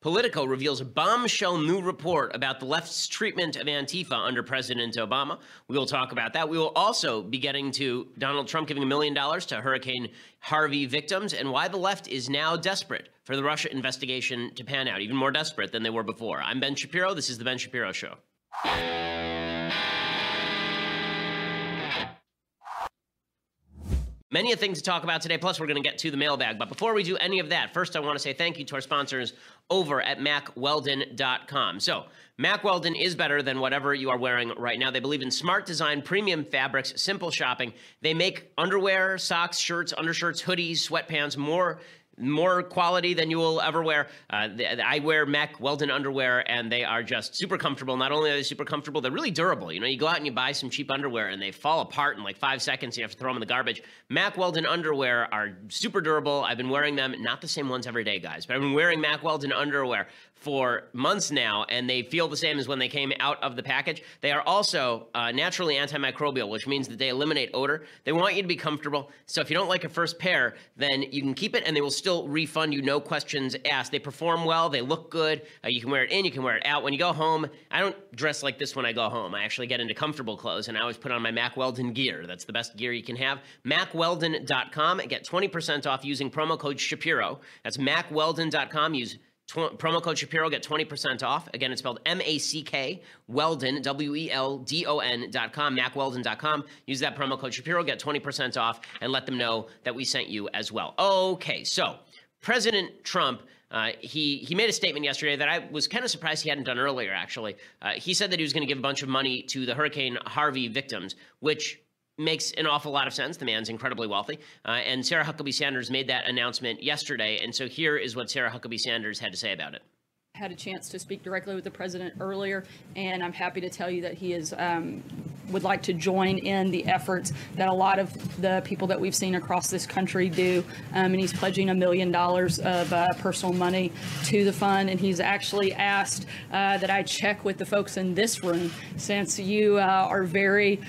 Politico reveals a bombshell new report about the left's treatment of Antifa under President Obama. We will talk about that. We will also be getting to Donald Trump giving $1 million to Hurricane Harvey victims and why the left is now desperate for the Russia investigation to pan out, even more desperate than they were before. I'm Ben Shapiro. This is The Ben Shapiro Show. Many things to talk about today, plus we're going to get to the mailbag. But before we do any of that, first I want to say thank you to our sponsors over at MackWeldon.com. So Mack Weldon is better than whatever you are wearing right now. They believe in smart design, premium fabrics, simple shopping. They make underwear, socks, shirts, undershirts, hoodies, sweatpants, more quality than you will ever wear. I wear Mack Weldon underwear, and they are just super comfortable. Not only are they super comfortable, they're really durable. You know, you go out and you buy some cheap underwear, and they fall apart in like 5 seconds. You have to throw them in the garbage. Mack Weldon underwear are super durable. I've been wearing them, not the same ones every day, guys, but I've been wearing Mack Weldon underwear for months now, and they feel the same as when they came out of the package. They are also naturally antimicrobial, which means that they eliminate odor. They want you to be comfortable. So if you don't like a first pair, then you can keep it, and they will still refund you, no questions asked. They perform well. They look good. You can wear it in. You can wear it out. When you go home, I don't dress like this when I go home. I actually get into comfortable clothes, and I always put on my Mack Weldon gear. That's the best gear you can have. MackWeldon.com. Get 20% off using promo code Shapiro. That's MackWeldon.com. Use promo code Shapiro, get 20% off. Again, it's spelled M-A-C-K, Weldon, W-E-L-D-O-N.com, MackWeldon.com. Use that promo code Shapiro, get 20% off, and let them know that we sent you as well. Okay, so President Trump, he made a statement yesterday that I was kind of surprised he hadn't done earlier, actually. He said that he was going to give a bunch of money to the Hurricane Harvey victims, which makes an awful lot of sense. The man's incredibly wealthy. And Sarah Huckabee Sanders made that announcement yesterday. And so here is what Sarah Huckabee Sanders had to say about it. Had a chance to speak directly with the president earlier, and I'm happy to tell you that he is would like to join in the efforts that a lot of the people that we've seen across this country do, and he's pledging $1 million of personal money to the fund. And he's actually asked that I check with the folks in this room, since you are very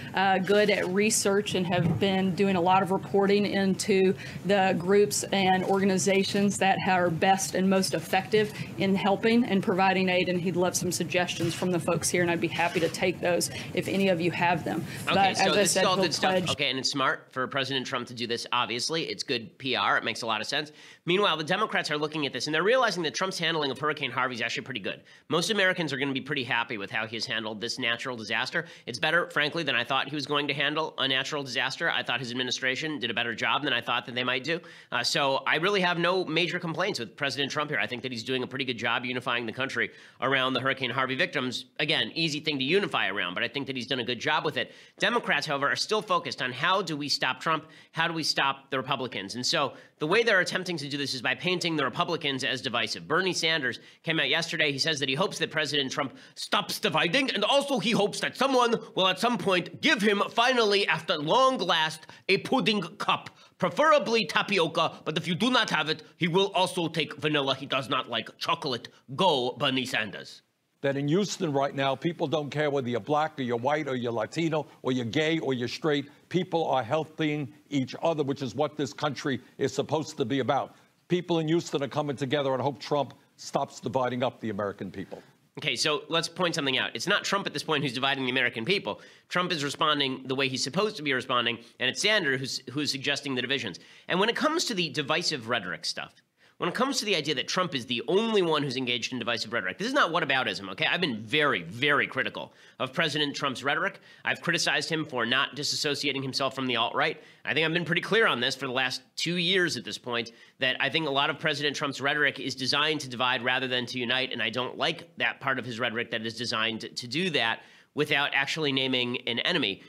good at research and have been doing a lot of reporting into the groups and organizations that are best and most effective in helping and providing aid, and he'd love some suggestions from the folks here, and I'd be happy to take those if any of you have them. Okay, but so as this I said, is all good pledge. stuff. Okay, and it's smart for President Trump to do this, obviously. It's good PR. It makes a lot of sense. Meanwhile, the Democrats are looking at this, and they're realizing that Trump's handling of Hurricane Harvey is actually pretty good. Most Americans are going to be pretty happy with how he's handled this natural disaster. It's better, frankly, than I thought he was going to handle a natural disaster. I thought his administration did a better job than I thought that they might do. So I really have no major complaints with President Trump here. I think that he's doing a pretty good job unifying the country around the Hurricane Harvey victims. Again, easy thing to unify around, but I think that he's done a good job with it. Democrats, however, are still focused on how do we stop Trump? How do we stop the Republicans? And so the way they're attempting to do this is by painting the Republicans as divisive. Bernie Sanders came out yesterday. He says that he hopes that President Trump stops dividing, and also he hopes that someone will at some point give him, finally, after long last, a pudding cup, preferably tapioca, but if you do not have it, he will also take vanilla. He does not like chocolate. Go, Bernie Sanders. That in Houston right now, people don't care whether you're black or you're white or you're Latino or you're gay or you're straight. People are helping each other, which is what this country is supposed to be about. People in Houston are coming together, and hope Trump stops dividing up the American people. Okay, so let's point something out. It's not Trump at this point who's dividing the American people. Trump is responding the way he's supposed to be responding, and it's Sanders who's suggesting the divisions. And when it comes to the divisive rhetoric stuff, when it comes to the idea that Trump is the only one who's engaged in divisive rhetoric, this is not whataboutism, okay? I've been very, very critical of President Trump's rhetoric. I've criticized him for not disassociating himself from the alt-right. I think I've been pretty clear on this for the last 2 years at this point, that I think a lot of President Trump's rhetoric is designed to divide rather than to unite, and I don't like that part of his rhetoric that is designed to do that without actually naming an enemy.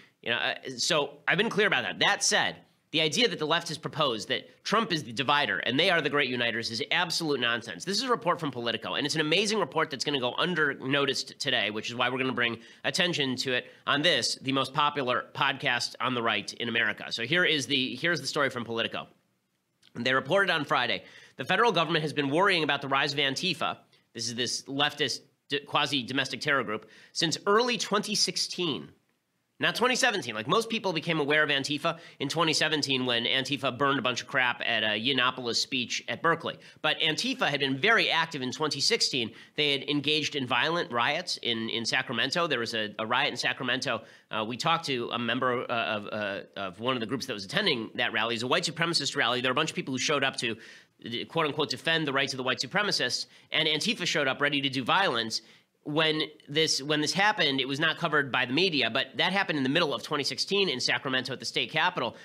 So I've been clear about that. That said, the idea that the left has proposed that Trump is the divider and they are the great uniters is absolute nonsense. This is a report from Politico, and it's an amazing report that's going to go unnoticed today, which is why we're going to bring attention to it on this, the most popular podcast on the right in America. So here's the story from Politico. They reported on Friday, the federal government has been worrying about the rise of Antifa. This is this leftist quasi-domestic terror group since early 2016. Not 2017. Like, most people became aware of Antifa in 2017 when Antifa burned a bunch of crap at a Yiannopoulos speech at Berkeley. But Antifa had been very active in 2016. They had engaged in violent riots in Sacramento. There was a riot in Sacramento. We talked to a member of one of the groups that was attending that rally. It was a white supremacist rally. There were a bunch of people who showed up to, quote unquote, defend the rights of the white supremacists. And Antifa showed up ready to do violence. When this happened, it was not covered by the media, but that happened in the middle of 2016 in Sacramento at the state capitol.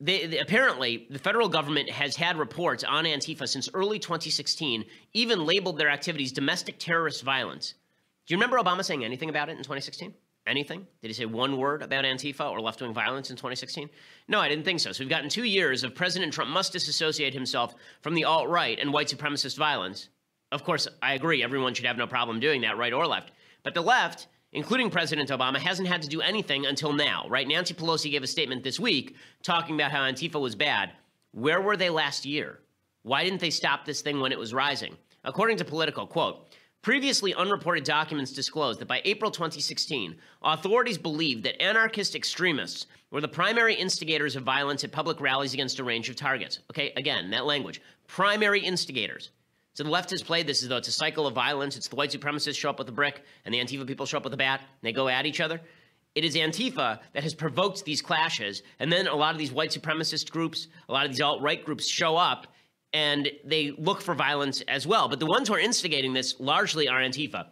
Apparently, the federal government has had reports on Antifa since early 2016, even labeled their activities domestic terrorist violence. Do you remember Obama saying anything about it in 2016? Anything? Did he say one word about Antifa or left-wing violence in 2016? No, I didn't think so. So we've gotten 2 years of President Trump must disassociate himself from the alt-right and white supremacist violence. Of course, I agree, everyone should have no problem doing that, right or left. But the left, including President Obama, hasn't had to do anything until now, right? Nancy Pelosi gave a statement this week talking about how Antifa was bad. Where were they last year? Why didn't they stop this thing when it was rising? According to Politico, quote, previously unreported documents disclosed that by April 2016, authorities believed that anarchist extremists were the primary instigators of violence at public rallies against a range of targets. Okay, again, that language, primary instigators. So the left has played this as though it's a cycle of violence. It's the white supremacists show up with a brick, and the Antifa people show up with a bat, and they go at each other. It is Antifa that has provoked these clashes, and then a lot of these white supremacist groups, a lot of these alt-right groups show up, and they look for violence as well. But the ones who are instigating this largely are Antifa.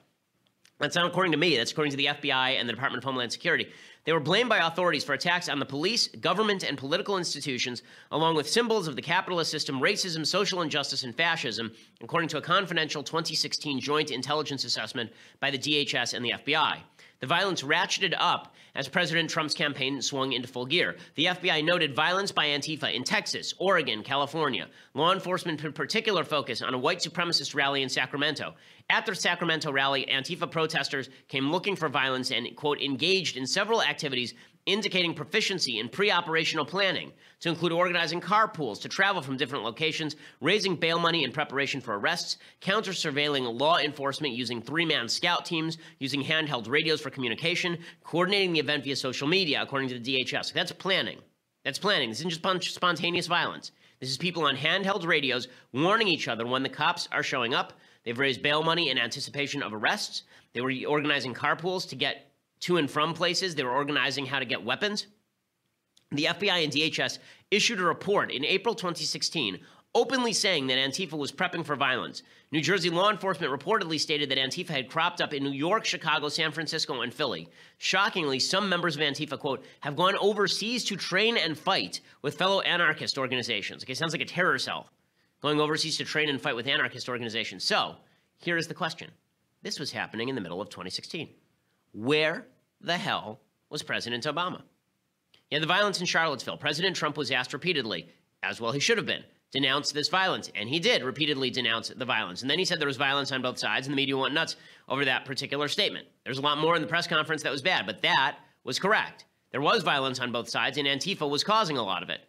That's not according to me. That's according to the FBI and the Department of Homeland Security. They were blamed by authorities for attacks on the police, government, and political institutions, along with symbols of the capitalist system, racism, social injustice, and fascism, according to a confidential 2016 joint intelligence assessment by the DHS and the FBI. The violence ratcheted up as President Trump's campaign swung into full gear. The FBI noted violence by Antifa in Texas, Oregon, California. Law enforcement put particular focus on a white supremacist rally in Sacramento. At the Sacramento rally, Antifa protesters came looking for violence and, quote, engaged in several activities indicating proficiency in pre-operational planning, to include organizing carpools to travel from different locations, raising bail money in preparation for arrests, counter-surveilling law enforcement using three-man scout teams, using handheld radios for communication, coordinating the event via social media, according to the DHS. That's planning. That's planning. This isn't just spontaneous violence. This is people on handheld radios warning each other when the cops are showing up. They've raised bail money in anticipation of arrests. They were organizing carpools to get to and from places. They were organizing how to get weapons. The FBI and DHS issued a report in April 2016 openly saying that Antifa was prepping for violence. New Jersey law enforcement reportedly stated that Antifa had cropped up in New York, Chicago, San Francisco, and Philly. Shockingly, some members of Antifa, quote, have gone overseas to train and fight with fellow anarchist organizations. Okay, sounds like a terror cell. Going overseas to train and fight with anarchist organizations. So, here is the question. This was happening in the middle of 2016. Where the hell was President Obama? Yeah, the violence in Charlottesville. President Trump was asked repeatedly, as well he should have been, denounce this violence. And he did repeatedly denounce the violence. And then he said there was violence on both sides, and the media went nuts over that particular statement. There's a lot more in the press conference that was bad, but that was correct. There was violence on both sides, and Antifa was causing a lot of it.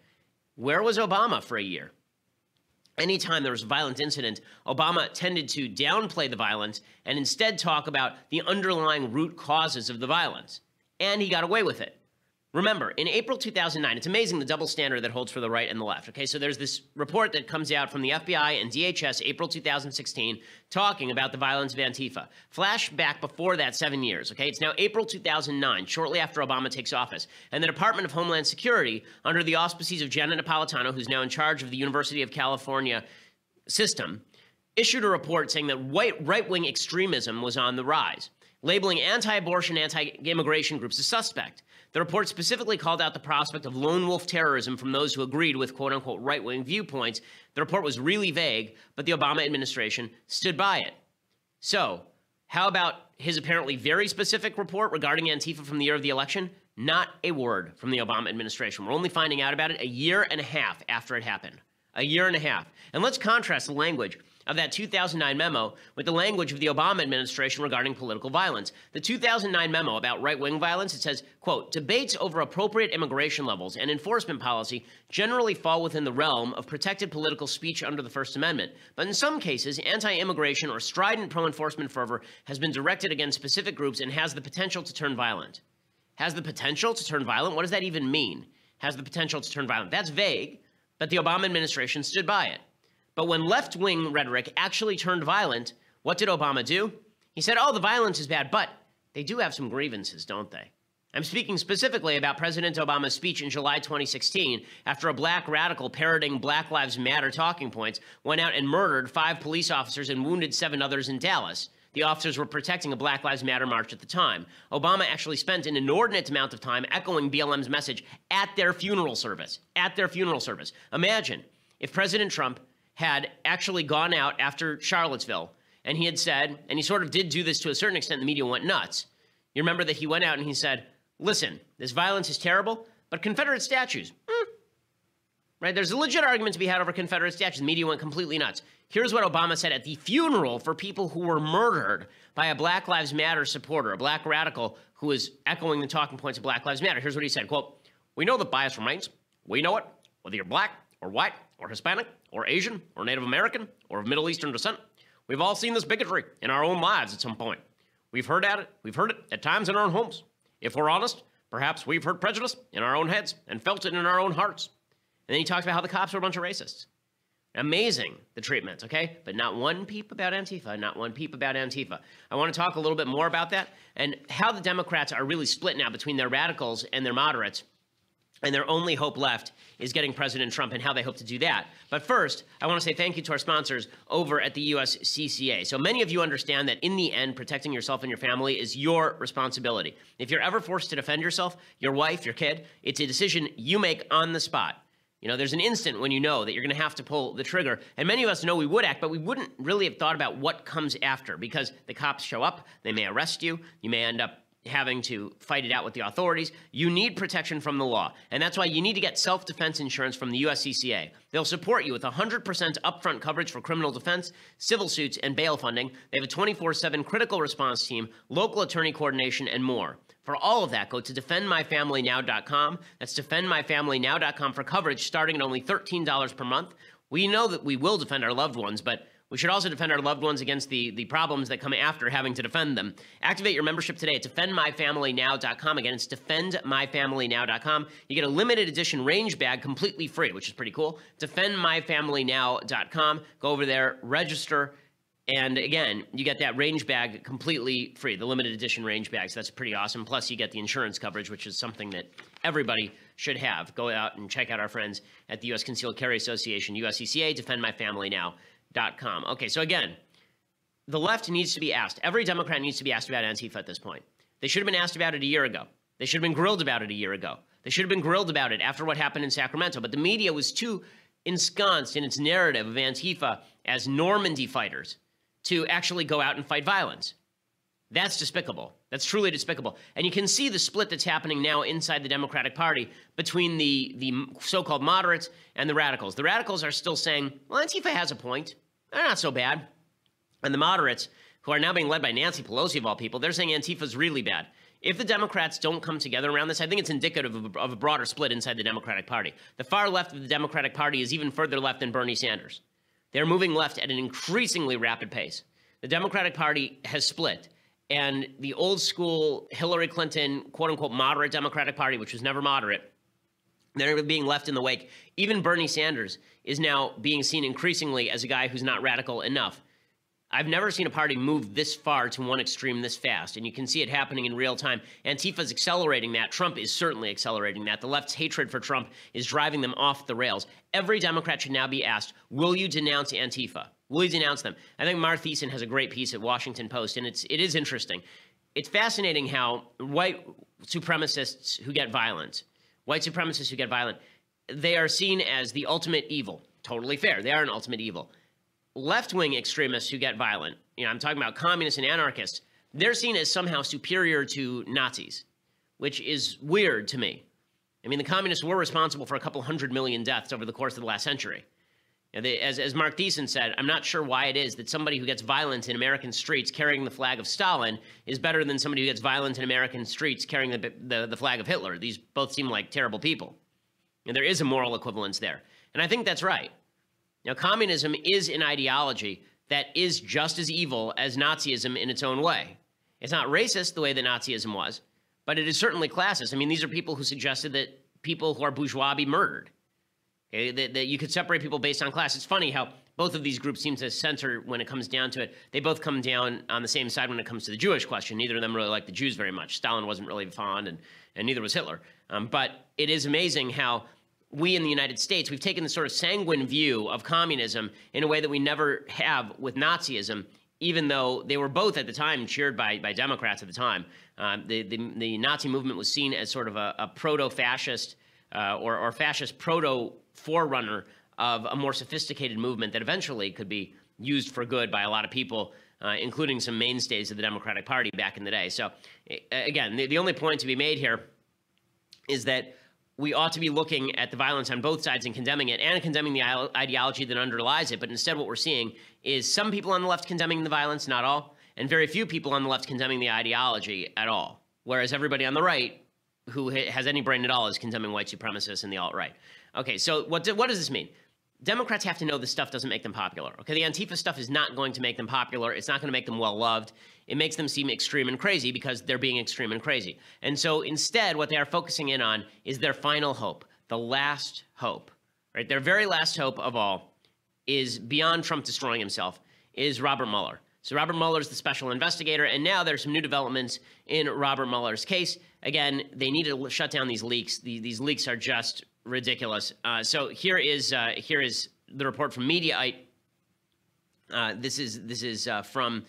Where was Obama for a year? Anytime there was a violent incident, Obama tended to downplay the violence and instead talk about the underlying root causes of the violence. And he got away with it. Remember, in April 2009, it's amazing the double standard that holds for the right and the left. Okay, so there's this report that comes out from the FBI and DHS, April 2016, talking about the violence of Antifa. Flashback before that 7 years, okay? It's now April 2009, shortly after Obama takes office. And the Department of Homeland Security, under the auspices of Janet Napolitano, who's now in charge of the University of California system, issued a report saying that right-wing extremism was on the rise, labeling anti-abortion, anti-immigration groups as suspect. The report specifically called out the prospect of lone wolf terrorism from those who agreed with quote-unquote right-wing viewpoints. The report was really vague, but the Obama administration stood by it. So, how about his apparently very specific report regarding Antifa from the year of the election? Not a word from the Obama administration. We're only finding out about it a year and a half after it happened. A year and a half. And let's contrast the language of that 2009 memo with the language of the Obama administration regarding political violence. The 2009 memo about right-wing violence, it says, quote, debates over appropriate immigration levels and enforcement policy generally fall within the realm of protected political speech under the First Amendment. But in some cases, anti-immigration or strident pro-enforcement fervor has been directed against specific groups and has the potential to turn violent. Has the potential to turn violent? What does that even mean? Has the potential to turn violent? That's vague, but the Obama administration stood by it. But when left-wing rhetoric actually turned violent, what did Obama do? He said, oh, the violence is bad, but they do have some grievances, don't they? I'm speaking specifically about President Obama's speech in July 2016 after a black radical parroting Black Lives Matter talking points went out and murdered 5 police officers and wounded 7 others in Dallas. The officers were protecting a Black Lives Matter march at the time. Obama actually spent an inordinate amount of time echoing BLM's message at their funeral service. At their funeral service. Imagine if President Trump had actually gone out after Charlottesville and he had said, and he sort of did do this to a certain extent, the media went nuts. You remember that he went out and he said, listen, this violence is terrible, but Confederate statues, right? There's a legit argument to be had over Confederate statues. The media went completely nuts. Here's what Obama said at the funeral for people who were murdered by a Black Lives Matter supporter, a black radical who was echoing the talking points of Black Lives Matter. Here's what he said, quote, we know that bias remains. We know it, whether you're black or white or Hispanic or Asian or Native American or of Middle Eastern descent. We've all seen this bigotry in our own lives at some point. We've heard it at times in our own homes. If we're honest, perhaps we've heard prejudice in our own heads and felt it in our own hearts. And then he talks about how the cops are a bunch of racists. Amazing, the treatment, okay? But not one peep about Antifa, not one peep about Antifa. I want to talk a little bit more about that and how the Democrats are really split now between their radicals and their moderates. And their only hope left is getting President Trump and how they hope to do that. But first, I want to say thank you to our sponsors over at the USCCA. So many of you understand that in the end, protecting yourself and your family is your responsibility. If you're ever forced to defend yourself, your wife, your kid, it's a decision you make on the spot. You know, there's an instant when you know that you're going to have to pull the trigger. And many of us know we would act, but we wouldn't really have thought about what comes after because the cops show up, they may arrest you, you may end up having to fight it out with the authorities. You need protection from the law. And that's why you need to get self-defense insurance from the USCCA. They'll support you with 100% upfront coverage for criminal defense, civil suits, and bail funding. They have a 24/7 critical response team, local attorney coordination, and more. For all of that, go to defendmyfamilynow.com. That's defendmyfamilynow.com for coverage starting at only $13 per month. We know that we will defend our loved ones, but we should also defend our loved ones against the problems that come after having to defend them. Activate your membership today at defendmyfamilynow.com. Again, it's defendmyfamilynow.com. You get a limited edition range bag completely free, which is pretty cool. Defendmyfamilynow.com. Go over there, register, and again, you get that range bag completely free, the limited edition range bag. So that's pretty awesome. Plus, you get the insurance coverage, which is something that everybody should have. Go out and check out our friends at the U.S. Concealed Carry Association, USCCA, defendmyfamilynow.com. Okay, so again, the left needs to be asked. Every Democrat needs to be asked about Antifa at this point. They should have been asked about it a year ago. They should have been grilled about it a year ago. They should have been grilled about it after what happened in Sacramento. But the media was too ensconced in its narrative of Antifa as Normandy fighters to actually go out and fight violence. That's despicable. That's truly despicable. And you can see the split that's happening now inside the Democratic Party between the so-called moderates and the radicals. The radicals are still saying, well, Antifa has a point. They're not so bad. And the moderates, who are now being led by Nancy Pelosi of all people, they're saying Antifa's really bad. If the Democrats don't come together around this, I think it's indicative of a broader split inside the Democratic Party. The far left of the Democratic Party is even further left than Bernie Sanders. They're moving left at an increasingly rapid pace. The Democratic Party has split, and the old school Hillary Clinton, quote-unquote, moderate Democratic Party, which was never moderate, they're being left in the wake. Even Bernie Sanders is now being seen increasingly as a guy who's not radical enough. I've never seen a party move this far to one extreme this fast, and you can see it happening in real time. Antifa's accelerating that. Trump is certainly accelerating that. The left's hatred for Trump is driving them off the rails. Every Democrat should now be asked, will you denounce Antifa? Will you denounce them? I think Mark Thiessen has a great piece at Washington Post, and it is interesting. It's fascinating how white supremacists who get violent, they are seen as the ultimate evil. Totally fair. They are an ultimate evil. Left-wing extremists who get violent, I'm talking about communists and anarchists, they're seen as somehow superior to Nazis, which is weird to me. I mean, the communists were responsible for a couple 100 million deaths over the course of the last century. As Mark Thiessen said, I'm not sure why it is that somebody who gets violent in American streets carrying the flag of Stalin is better than somebody who gets violent in American streets carrying the flag of Hitler. These both seem like terrible people. And there is a moral equivalence there. And I think that's right. Now, communism is an ideology that is just as evil as Nazism in its own way. It's not racist the way that Nazism was, but it is certainly classist. I mean, these are people who suggested that people who are bourgeois be murdered. Okay, that you could separate people based on class. It's funny how both of these groups seem to center when it comes down to it. They both come down on the same side when it comes to the Jewish question. Neither of them really like the Jews very much. Stalin wasn't really fond, and neither was Hitler. But it is amazing how we in the United States, we've taken this sort of sanguine view of communism in a way that we never have with Nazism, even though they were both at the time cheered by Democrats at the time. The Nazi movement was seen as sort of a proto-fascist or fascist proto-forerunner of a more sophisticated movement that eventually could be used for good by a lot of people, including some mainstays of the Democratic Party back in the day. So, again, the only point to be made here is that we ought to be looking at the violence on both sides and condemning it and condemning the ideology that underlies it. But instead what we're seeing is some people on the left condemning the violence, not all, and very few people on the left condemning the ideology at all. Whereas everybody on the right who has any brain at all is condemning white supremacists and the alt-right. Okay, so what does this mean? Democrats have to know this stuff doesn't make them popular. Okay, the Antifa stuff is not going to make them popular. It's not going to make them well-loved. It makes them seem extreme and crazy because they're being extreme and crazy. And so instead, what they are focusing in on is their final hope, the last hope, right? Their very last hope of all is, beyond Trump destroying himself, is Robert Mueller. So Robert Mueller is the special investigator, and now there's some new developments in Robert Mueller's case. Again, they need to shut down these leaks. These leaks are just ridiculous. So here is the report from Mediaite. This is from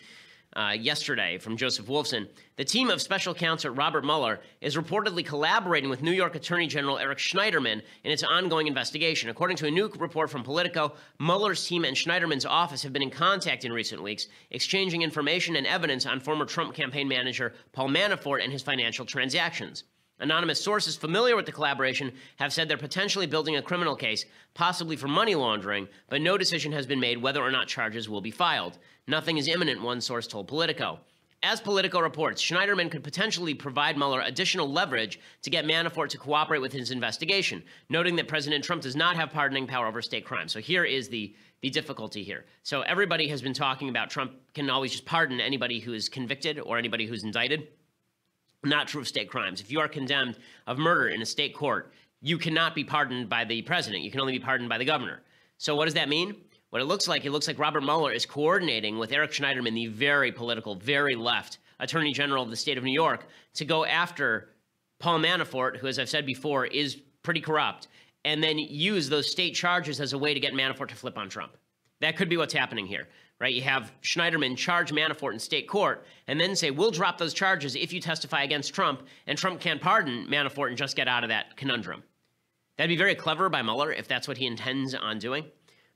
yesterday from Joseph Wolfson. The team of special counsel Robert Mueller is reportedly collaborating with New York Attorney General Eric Schneiderman in its ongoing investigation. According to a new report from Politico, Mueller's team and Schneiderman's office have been in contact in recent weeks, exchanging information and evidence on former Trump campaign manager Paul Manafort and his financial transactions. Anonymous sources familiar with the collaboration have said they're potentially building a criminal case, possibly for money laundering, but no decision has been made whether or not charges will be filed. Nothing is imminent, one source told Politico. As Politico reports, Schneiderman could potentially provide Mueller additional leverage to get Manafort to cooperate with his investigation, noting that President Trump does not have pardoning power over state crimes. So here is the difficulty here. So everybody has been talking about Trump can always just pardon anybody who is convicted or anybody who's indicted. Not true of state crimes. If you are condemned of murder in a state court, you cannot be pardoned by the president. You can only be pardoned by the governor. So what does that mean? What it looks like Robert Mueller is coordinating with Eric Schneiderman, the very political, very left Attorney General of the state of New York, to go after Paul Manafort, who, as I've said before, is pretty corrupt, and then use those state charges as a way to get Manafort to flip on Trump. That could be what's happening here. Right, you have Schneiderman charge Manafort in state court and then say, we'll drop those charges if you testify against Trump, and Trump can't pardon Manafort and just get out of that conundrum. That'd be very clever by Mueller if that's what he intends on doing.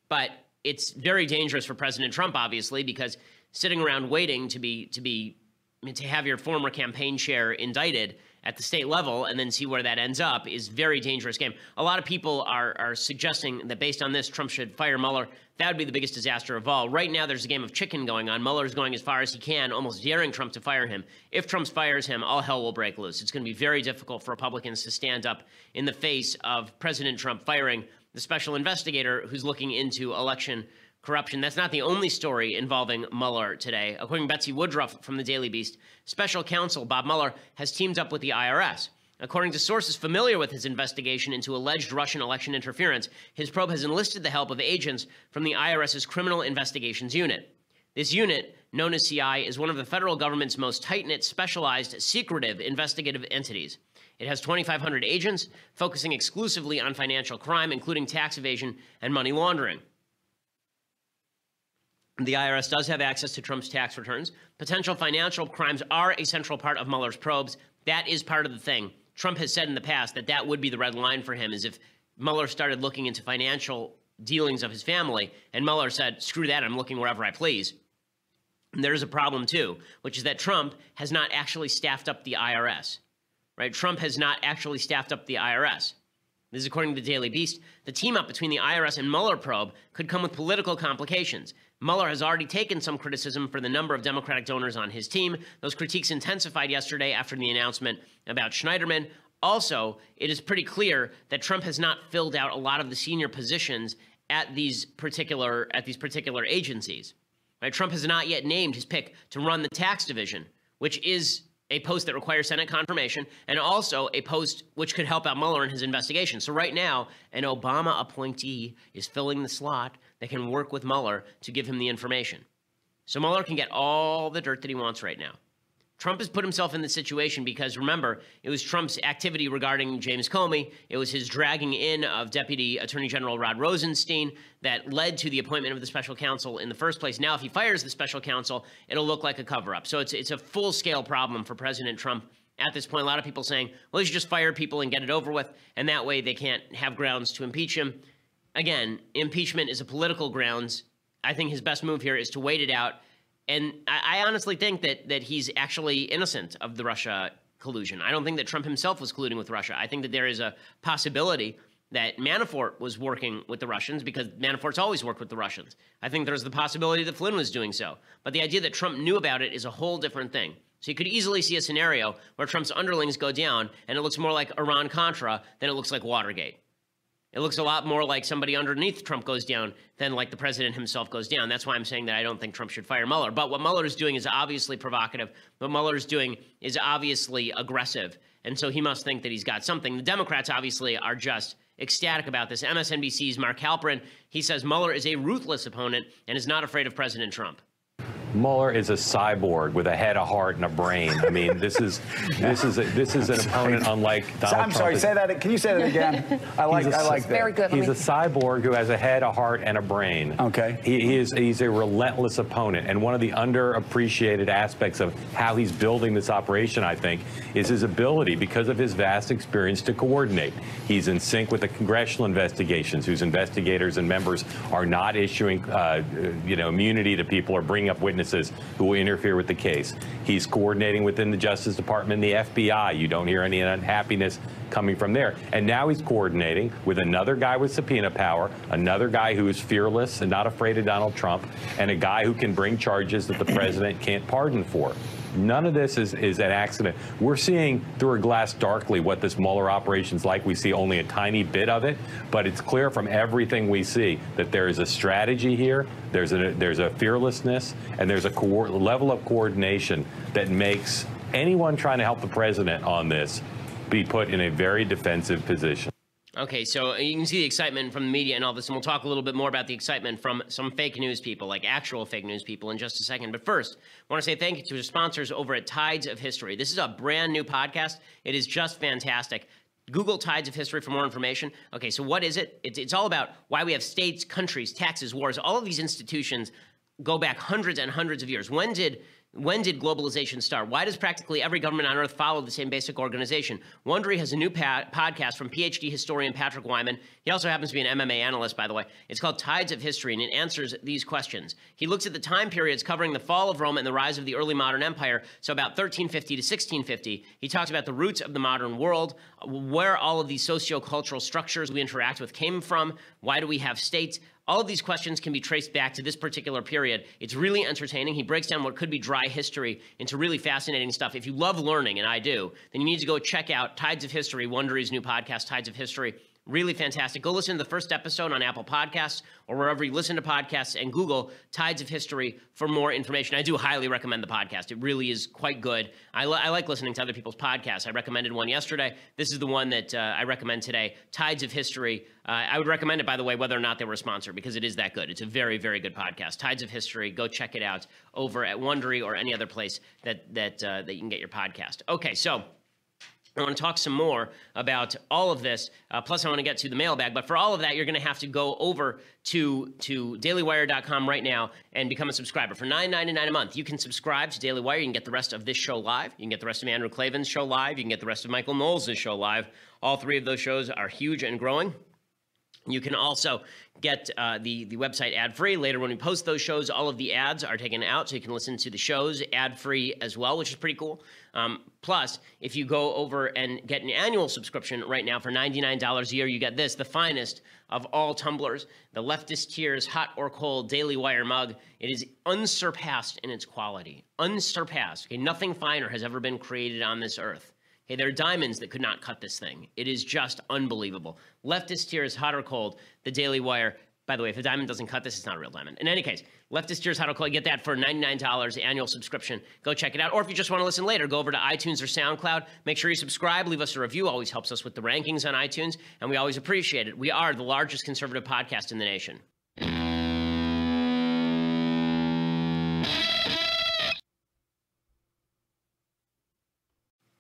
But it's very dangerous for President Trump, obviously, because sitting around waiting to have your former campaign chair indicted at the state level and then see where that ends up is a very dangerous game. A lot of people are suggesting that based on this, Trump should fire Mueller. That would be the biggest disaster of all. Right now, there's a game of chicken going on. Mueller's going as far as he can, almost daring Trump to fire him. If Trump fires him, all hell will break loose. It's going to be very difficult for Republicans to stand up in the face of President Trump firing the special investigator who's looking into election corruption. That's not the only story involving Mueller today. According to Betsy Woodruff from the Daily Beast, special counsel Bob Mueller has teamed up with the IRS. According to sources familiar with his investigation into alleged Russian election interference, his probe has enlisted the help of agents from the IRS's Criminal Investigations Unit. This unit, known as CI, is one of the federal government's most tight-knit, specialized, secretive investigative entities. It has 2,500 agents focusing exclusively on financial crime, including tax evasion and money laundering. The IRS does have access to Trump's tax returns. Potential financial crimes are a central part of Mueller's probes. That is part of the thing. Trump has said in the past that that would be the red line for him, is if Mueller started looking into financial dealings of his family, and Mueller said, screw that, I'm looking wherever I please. And there's a problem, too, which is that Trump has not actually staffed up the IRS. Right? Trump has not actually staffed up the IRS. This is according to the Daily Beast. The team-up between the IRS and Mueller probe could come with political complications. Mueller has already taken some criticism for the number of Democratic donors on his team. Those critiques intensified yesterday after the announcement about Schneiderman. Also, it is pretty clear that Trump has not filled out a lot of the senior positions at these particular agencies. Right? Trump has not yet named his pick to run the tax division, which is a post that requires Senate confirmation, and also a post which could help out Mueller in his investigation. So right now, an Obama appointee is filling the slot that can work with Mueller to give him the information. So Mueller can get all the dirt that he wants right now. Trump has put himself in this situation because, remember, it was Trump's activity regarding James Comey. It was his dragging in of Deputy Attorney General Rod Rosenstein that led to the appointment of the special counsel in the first place. Now, if he fires the special counsel, it'll look like a cover-up. So it's a full-scale problem for President Trump at this point. A lot of people saying, well, he should just fire people and get it over with, and that way they can't have grounds to impeach him. Again, impeachment is a political grounds. I think his best move here is to wait it out. And I honestly think that he's actually innocent of the Russia collusion. I don't think that Trump himself was colluding with Russia. I think that there is a possibility that Manafort was working with the Russians because Manafort's always worked with the Russians. I think there's the possibility that Flynn was doing so. But the idea that Trump knew about it is a whole different thing. So you could easily see a scenario where Trump's underlings go down and it looks more like Iran-Contra than it looks like Watergate. It looks a lot more like somebody underneath Trump goes down than like the president himself goes down. That's why I'm saying that I don't think Trump should fire Mueller. But what Mueller is doing is obviously provocative. What Mueller is doing is obviously aggressive. And so he must think that he's got something. The Democrats obviously are just ecstatic about this. MSNBC's Mark Halperin, he says Mueller is a ruthless opponent and is not afraid of President Trump. Mueller is a cyborg with a head, a heart, and a brain. I mean, this is an opponent unlike Donald Trump. I'm sorry. Say that. Can you say that again? I like that. Very good. He's a cyborg who has a head, a heart, and a brain. Okay. He's a relentless opponent, and one of the underappreciated aspects of how he's building this operation, I think, is his ability, because of his vast experience, to coordinate. He's in sync with the congressional investigations, whose investigators and members are not issuing, immunity to people or bringing up witnesses who will interfere with the case. He's coordinating within the Justice Department and the FBI. You don't hear any unhappiness coming from there. And now he's coordinating with another guy with subpoena power, another guy who is fearless and not afraid of Donald Trump, and a guy who can bring charges that the president can't pardon for. None of this is an accident. We're seeing through a glass darkly what this Mueller operation's like. We see only a tiny bit of it, but it's clear from everything we see that there is a strategy here, there's a fearlessness, and there's a level of coordination that makes anyone trying to help the president on this be put in a very defensive position. Okay, so you can see the excitement from the media and all this, and we'll talk a little bit more about the excitement from some fake news people, like actual fake news people, in just a second. But first, I want to say thank you to the sponsors over at Tides of History. This is a brand new podcast. It is just fantastic. Google Tides of History for more information. Okay, so what is it? It's all about why we have states, countries, taxes, wars. All of these institutions go back hundreds and hundreds of years. When did globalization start? Why does practically every government on earth follow the same basic organization? Wondery has a new podcast from PhD historian Patrick Wyman. He also happens to be an MMA analyst, by the way. It's called Tides of History, and it answers these questions. He looks at the time periods covering the fall of Rome and the rise of the early modern empire, so about 1350 to 1650. He talks about the roots of the modern world, where all of these socio-cultural structures we interact with came from, why do we have states? All of these questions can be traced back to this particular period. It's really entertaining. He breaks down what could be dry history into really fascinating stuff. If you love learning, and I do, then you need to go check out Tides of History, Wondery's new podcast, Tides of History. Really fantastic. Go listen to the first episode on Apple Podcasts or wherever you listen to podcasts, and Google Tides of History for more information. I do highly recommend the podcast. It really is quite good. I like listening to other people's podcasts. I recommended one yesterday. This is the one that I recommend today, Tides of History. I would recommend it, by the way, whether or not they were a sponsor, because it is that good. It's a very, very good podcast. Tides of History. Go check it out over at Wondery or any other place that you can get your podcast. Okay, so I want to talk some more about all of this, plus I want to get to the mailbag. But for all of that, you're going to have to go over to dailywire.com right now and become a subscriber. For $9.99 a month, you can subscribe to Daily Wire. You can get the rest of this show live. You can get the rest of Andrew Klavan's show live. You can get the rest of Michael Knowles' show live. All three of those shows are huge and growing. You can also get the website ad-free. Later when we post those shows, all of the ads are taken out, so you can listen to the shows ad-free as well, which is pretty cool. Plus, if you go over and get an annual subscription right now for $99 a year, you get this, the finest of all tumblers, the Leftist Tears Hot or Cold Daily Wire mug. It is unsurpassed in its quality. Unsurpassed. Okay, nothing finer has ever been created on this earth. Hey, there are diamonds that could not cut this thing. It is just unbelievable. Leftist Tears, Hot or Cold, the Daily Wire By the way, if a diamond doesn't cut this, it's not a real diamond. In any case, Leftist Tears How to Call. You get that for $99 annual subscription. Go check it out. Or if you just want to listen later, go over to iTunes or SoundCloud. Make sure you subscribe. Leave us a review. Always helps us with the rankings on iTunes, and we always appreciate it. We are the largest conservative podcast in the nation.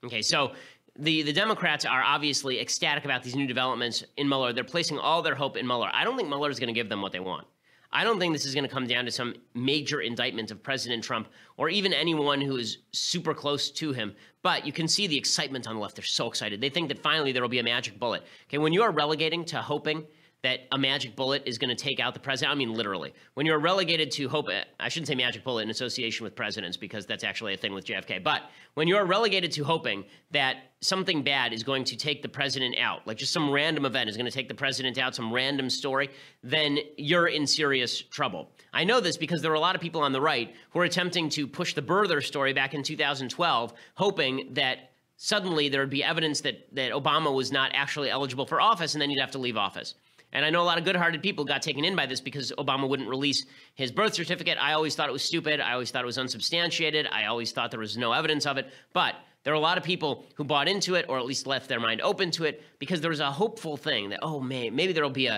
Okay, so the Democrats are obviously ecstatic about these new developments in Mueller. They're placing all their hope in Mueller. I don't think Mueller is going to give them what they want. I don't think this is going to come down to some major indictment of President Trump or even anyone who is super close to him. But you can see the excitement on the left. They're so excited. They think that finally there will be a magic bullet. Okay, when you are relegating to hoping that a magic bullet is going to take out the president, I mean literally. When you're relegated to hope, I shouldn't say magic bullet in association with presidents because that's actually a thing with JFK, but when you're relegated to hoping that something bad is going to take the president out, like just some random event is going to take the president out, some random story, then you're in serious trouble. I know this because there were a lot of people on the right who were attempting to push the birther story back in 2012, hoping that suddenly there would be evidence that Obama was not actually eligible for office and then he'd have to leave office. And I know a lot of good-hearted people got taken in by this because Obama wouldn't release his birth certificate. I always thought it was stupid. I always thought it was unsubstantiated. I always thought there was no evidence of it. But there are a lot of people who bought into it or at least left their mind open to it because there was a hopeful thing that, oh, maybe there will be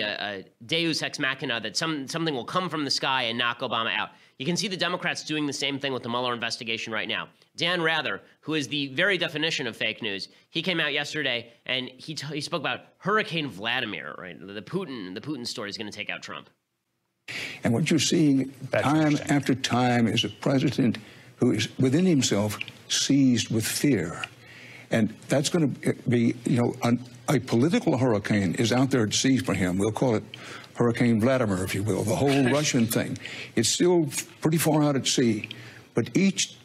a deus ex machina, that something will come from the sky and knock Obama out. You can see the Democrats doing the same thing with the Mueller investigation right now. Dan Rather, who is the very definition of fake news, he came out yesterday and he spoke about Hurricane Vladimir, right? The Putin story is going to take out Trump. And what you're seeing time after time is a president who is within himself seized with fear. And that's going to be, a political hurricane is out there to seize for him. We'll call it Hurricane Vladimir, if you will, the whole Russian thing. It's still pretty far out at sea. But each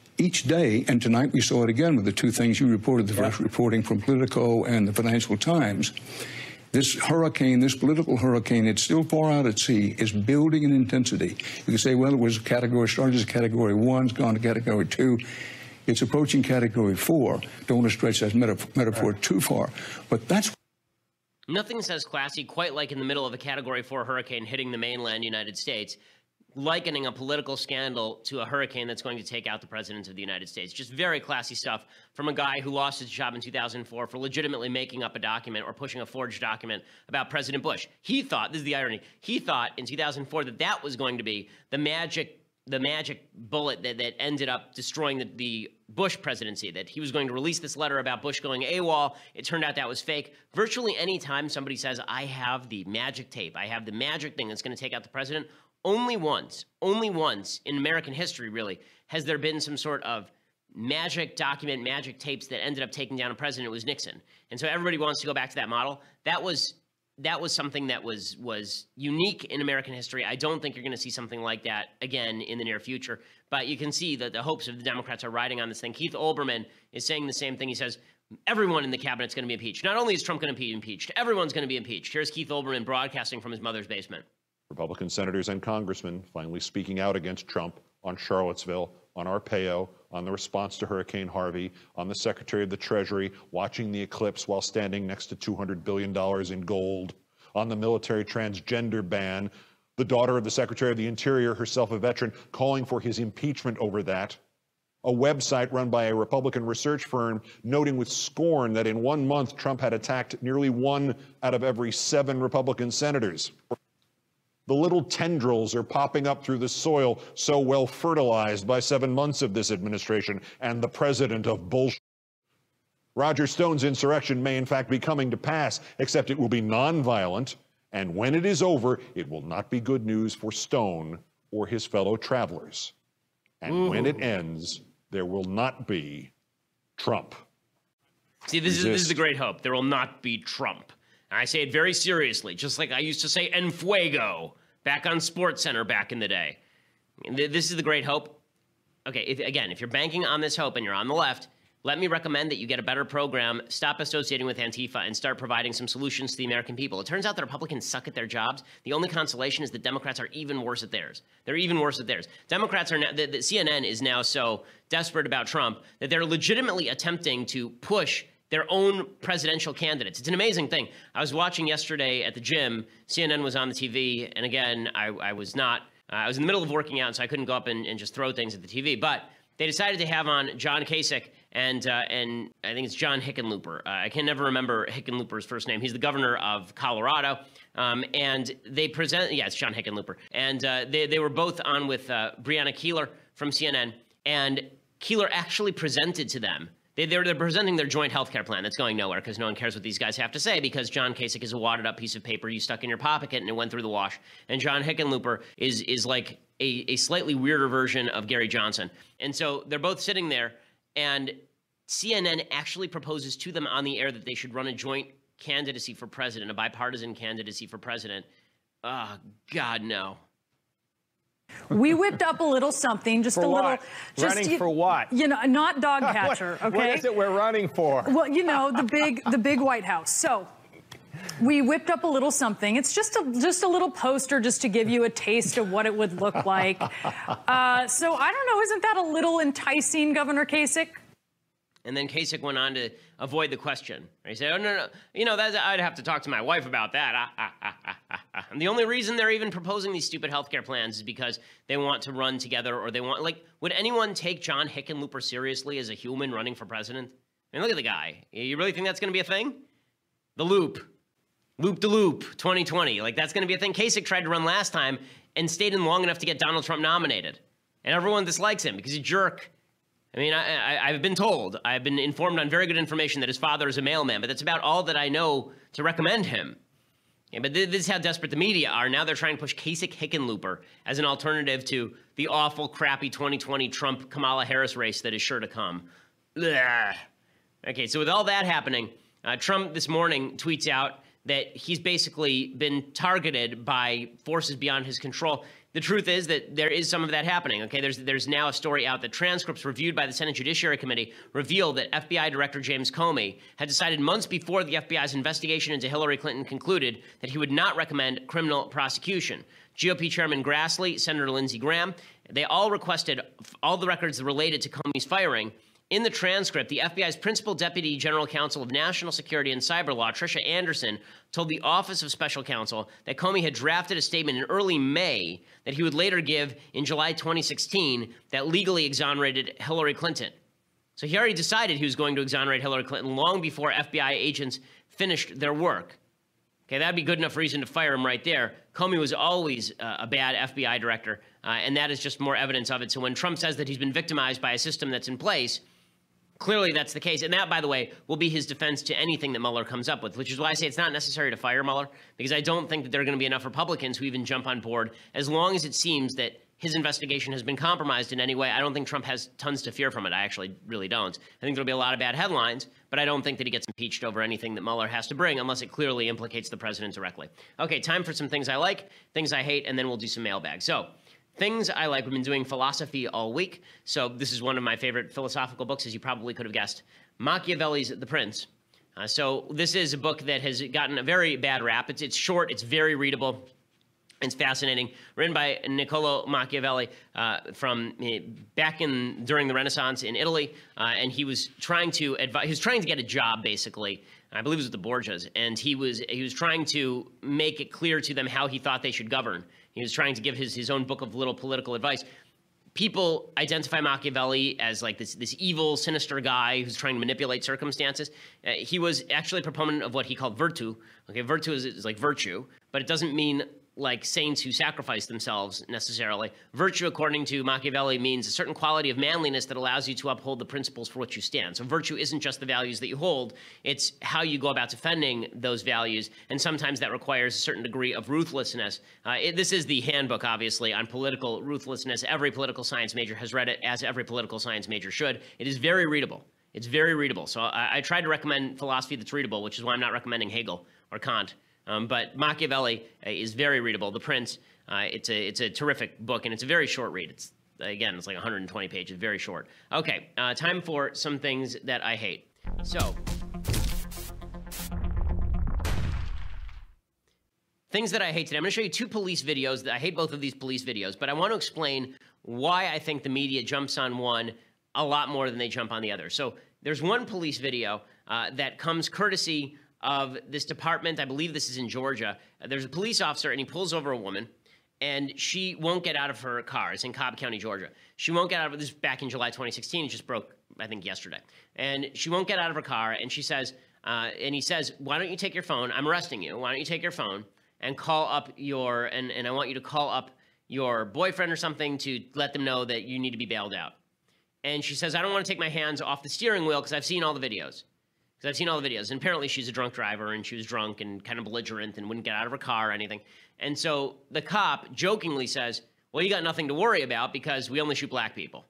day, and tonight we saw it again with the two things you reported, the first reporting from Politico and the Financial Times, this hurricane, this political hurricane, it's still far out at sea, is building in intensity. You can say, well, it was started as Category 1, it's gone to Category 2. It's approaching Category 4. Don't want to stretch that metaphor too far. But that's... Nothing says classy quite like in the middle of a Category 4 hurricane hitting the mainland United States, likening a political scandal to a hurricane that's going to take out the president of the United States. Just very classy stuff from a guy who lost his job in 2004 for legitimately making up a document or pushing a forged document about President Bush. He thought, this is the irony, he thought in 2004 that was going to be the magic bullet that ended up destroying the Bush presidency, that he was going to release this letter about Bush going AWOL. It turned out that was fake. Virtually any time somebody says, I have the magic tape, I have the magic thing that's going to take out the president, only once in American history, really, has there been some sort of magic document, magic tapes that ended up taking down a president. It was Nixon. And so everybody wants to go back to that model. That was something that was unique in American history. I don't think you're going to see something like that again in the near future. But you can see that the hopes of the Democrats are riding on this thing. Keith Olbermann is saying the same thing. He says, everyone in the cabinet's going to be impeached. Not only is Trump going to be impeached, everyone's going to be impeached. Here's Keith Olbermann broadcasting from his mother's basement. Republican senators and congressmen finally speaking out against Trump on Charlottesville, on Arpaio, on the response to Hurricane Harvey, on the Secretary of the Treasury watching the eclipse while standing next to $200 billion in gold, on the military transgender ban, the daughter of the Secretary of the Interior, herself a veteran, calling for his impeachment over that, a website run by a Republican research firm noting with scorn that in 1 month Trump had attacked nearly 1 out of every 7 Republican senators. The little tendrils are popping up through the soil so well fertilized by 7 months of this administration and the president of bullshit. Roger Stone's insurrection may in fact be coming to pass, except it will be nonviolent, and when it is over, it will not be good news for Stone or his fellow travelers. And when it ends, there will not be Trump. See, this is the great hope. There will not be Trump. And I say it very seriously, just like I used to say en fuego back on SportsCenter back in the day. This is the great hope. Okay, if you're banking on this hope and you're on the left, let me recommend that you get a better program, stop associating with Antifa, and start providing some solutions to the American people. It turns out that Republicans suck at their jobs. The only consolation is that Democrats are even worse at theirs. They're even worse at theirs. Democrats are now, the CNN is now so desperate about Trump that they're legitimately attempting to push their own presidential candidates. It's an amazing thing. I was watching yesterday at the gym. CNN was on the TV, and again, I was not. I was in the middle of working out, so I couldn't go up and just throw things at the TV. But they decided to have on John Kasich and I think it's John Hickenlooper. I can never remember Hickenlooper's first name. He's the governor of Colorado. And they present, yeah, it's John Hickenlooper. And they were both on with Breonna Keeler from CNN. And Keeler actually presented to them. They're presenting their joint health care plan that's going nowhere because no one cares what these guys have to say because John Kasich is a wadded up piece of paper you stuck in your pocket and it went through the wash. And John Hickenlooper is like a slightly weirder version of Gary Johnson. And so they're both sitting there and CNN actually proposes to them on the air that they should run a joint candidacy for president, a bipartisan candidacy for president. Oh, God, no. We whipped up a little something, just for a little. What? Just, running for what? You know, not dog catcher. Okay. What is it we're running for? Well, you know, the big White House. So we whipped up a little something. It's just a little poster, just to give you a taste of what it would look like. So I don't know. Isn't that a little enticing, Governor Kasich? And then Kasich went on to avoid the question. He said, oh, no, you know, I'd have to talk to my wife about that. And the only reason they're even proposing these stupid healthcare plans is because they want to run together or they want, like, would anyone take John Hickenlooper seriously as a human running for president? I mean, look at the guy. You really think that's going to be a thing? The loop de loop 2020. Like, that's going to be a thing. Kasich tried to run last time and stayed in long enough to get Donald Trump nominated. And everyone dislikes him because he's a jerk. I mean, I've been told, I've been informed on very good information that his father is a mailman, but that's about all that I know to recommend him. Yeah, but this is how desperate the media are. Now they're trying to push Kasich Hickenlooper as an alternative to the awful, crappy 2020 Trump-Kamala Harris race that is sure to come. Ugh. Okay, so with all that happening, Trump this morning tweets out that he's basically been targeted by forces beyond his control. The truth is that there is some of that happening. Okay, there's now a story out that transcripts reviewed by the Senate Judiciary Committee reveal that FBI Director James Comey had decided months before the FBI's investigation into Hillary Clinton concluded that he would not recommend criminal prosecution. GOP Chairman Grassley, Senator Lindsey Graham, they all requested all the records related to Comey's firing. In the transcript, the FBI's principal deputy general counsel of national security and cyber law, Tricia Anderson, told the Office of Special Counsel that Comey had drafted a statement in early May that he would later give in July 2016 that legally exonerated Hillary Clinton. So he already decided he was going to exonerate Hillary Clinton long before FBI agents finished their work. Okay, that'd be good enough reason to fire him right there. Comey was always a bad FBI director, and that is just more evidence of it. So when Trump says that he's been victimized by a system that's in place, clearly that's the case. And that, by the way, will be his defense to anything that Mueller comes up with, which is why I say it's not necessary to fire Mueller, because I don't think that there are going to be enough Republicans who even jump on board. As long as it seems that his investigation has been compromised in any way, I don't think Trump has tons to fear from it. I actually really don't. I think there'll be a lot of bad headlines, but I don't think that he gets impeached over anything that Mueller has to bring unless it clearly implicates the president directly. Okay, time for some things I like, things I hate, and then we'll do some mailbag. So, things I like. We've been doing philosophy all week. So this is one of my favorite philosophical books, as you probably could have guessed. Machiavelli's The Prince. So this is a book that has gotten a very bad rap. It's short. It's very readable. It's fascinating. Written by Niccolo Machiavelli from back during the Renaissance in Italy, and he was trying to get a job, basically. I believe it was with the Borgias, and he was trying to make it clear to them how he thought they should govern. He was trying to give his own book of little political advice. People identify Machiavelli as like this evil, sinister guy who's trying to manipulate circumstances. He was actually a proponent of what he called virtù. Okay, virtù is like virtue, but it doesn't mean like saints who sacrifice themselves necessarily. Virtue, according to Machiavelli, means a certain quality of manliness that allows you to uphold the principles for which you stand. So virtue isn't just the values that you hold, it's how you go about defending those values, and sometimes that requires a certain degree of ruthlessness. This is the handbook, obviously, on political ruthlessness. Every political science major has read it, as every political science major should. It is very readable. It's very readable. So I tried to recommend philosophy that's readable, which is why I'm not recommending Hegel or Kant. But Machiavelli is very readable. The Prince, it's a terrific book, and it's a very short read. It's like 120 pages, very short. Okay, time for some things that I hate. So, things that I hate today. I'm going to show you two police videos. I hate both of these police videos, but I want to explain why I think the media jumps on one a lot more than they jump on the other. So, there's one police video that comes courtesy of this department. I believe this is in Georgia. There's a police officer, and he pulls over a woman, and she won't get out of her car. It's in Cobb County, Georgia. She won't get out of this back in July 2016. It just broke, I think, yesterday. And she won't get out of her car, and she says, and he says, why don't you take your phone? I'm arresting you. Why don't you take your phone and call up your, and I want you to call up your boyfriend or something to let them know that you need to be bailed out. And she says, I don't want to take my hands off the steering wheel because I've seen all the videos. And apparently she's a drunk driver, and she was drunk and kind of belligerent and wouldn't get out of her car or anything. And so the cop jokingly says, well, you got nothing to worry about because we only shoot black people.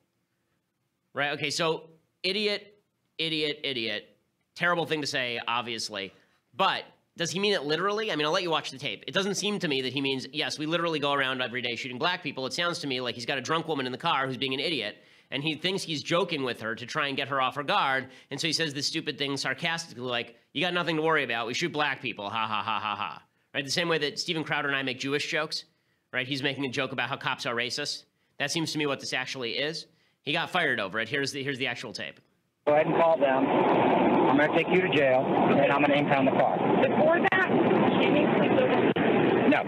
Right? Okay, so idiot, idiot, idiot. Terrible thing to say, obviously. But does he mean it literally? I mean, I'll let you watch the tape. It doesn't seem to me that he means, yes, we literally go around every day shooting black people. It sounds to me like he's got a drunk woman in the car who's being an idiot, and he thinks he's joking with her to try and get her off her guard. And so he says this stupid thing sarcastically like, you got nothing to worry about. We shoot black people. Ha, ha, ha, ha, ha. Right? The same way that Steven Crowder and I make Jewish jokes. Right? He's making a joke about how cops are racist. That seems to me what this actually is. He got fired over it. Here's the actual tape. Go ahead and call them. I'm going to take you to jail, and I'm going to impound the car. Before that, No.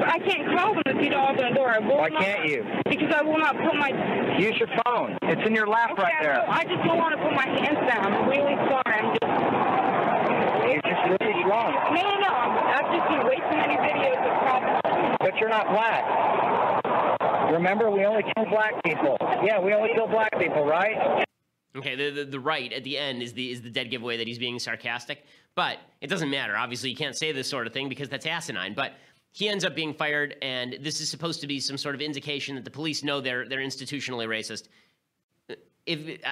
I can't call them if you don't open the door. Why can't you? Because I will not put my... Use your phone. It's in your lap right there. I just don't want to put my hands down. I'm really sorry. You're just really drunk. No. I've just been way too many videos of problems. But you're not black. Remember, we only kill black people. Yeah, we only kill black people, right? Okay, the right at the end is the dead giveaway that he's being sarcastic. But it doesn't matter. Obviously, you can't say this sort of thing because that's asinine. But he ends up being fired, and this is supposed to be some sort of indication that the police know they're institutionally racist.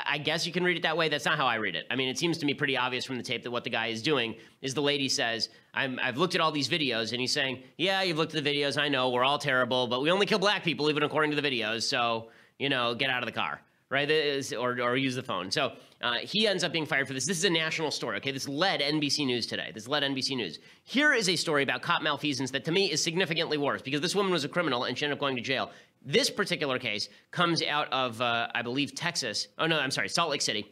I guess you can read it that way. That's not how I read it. I mean, it seems to me pretty obvious from the tape that what the guy is doing is the lady says, I've looked at all these videos, and he's saying, yeah, you've looked at the videos. I know, we're all terrible, but we only kill black people, even according to the videos. So, get out of the car. Right, or use the phone. So he ends up being fired for this. This is a national story, okay? This led NBC News today. This led NBC News. Here is a story about cop malfeasance that, to me, is significantly worse because this woman was a criminal and she ended up going to jail. This particular case comes out of, I believe, Texas. Oh, no, I'm sorry, Salt Lake City.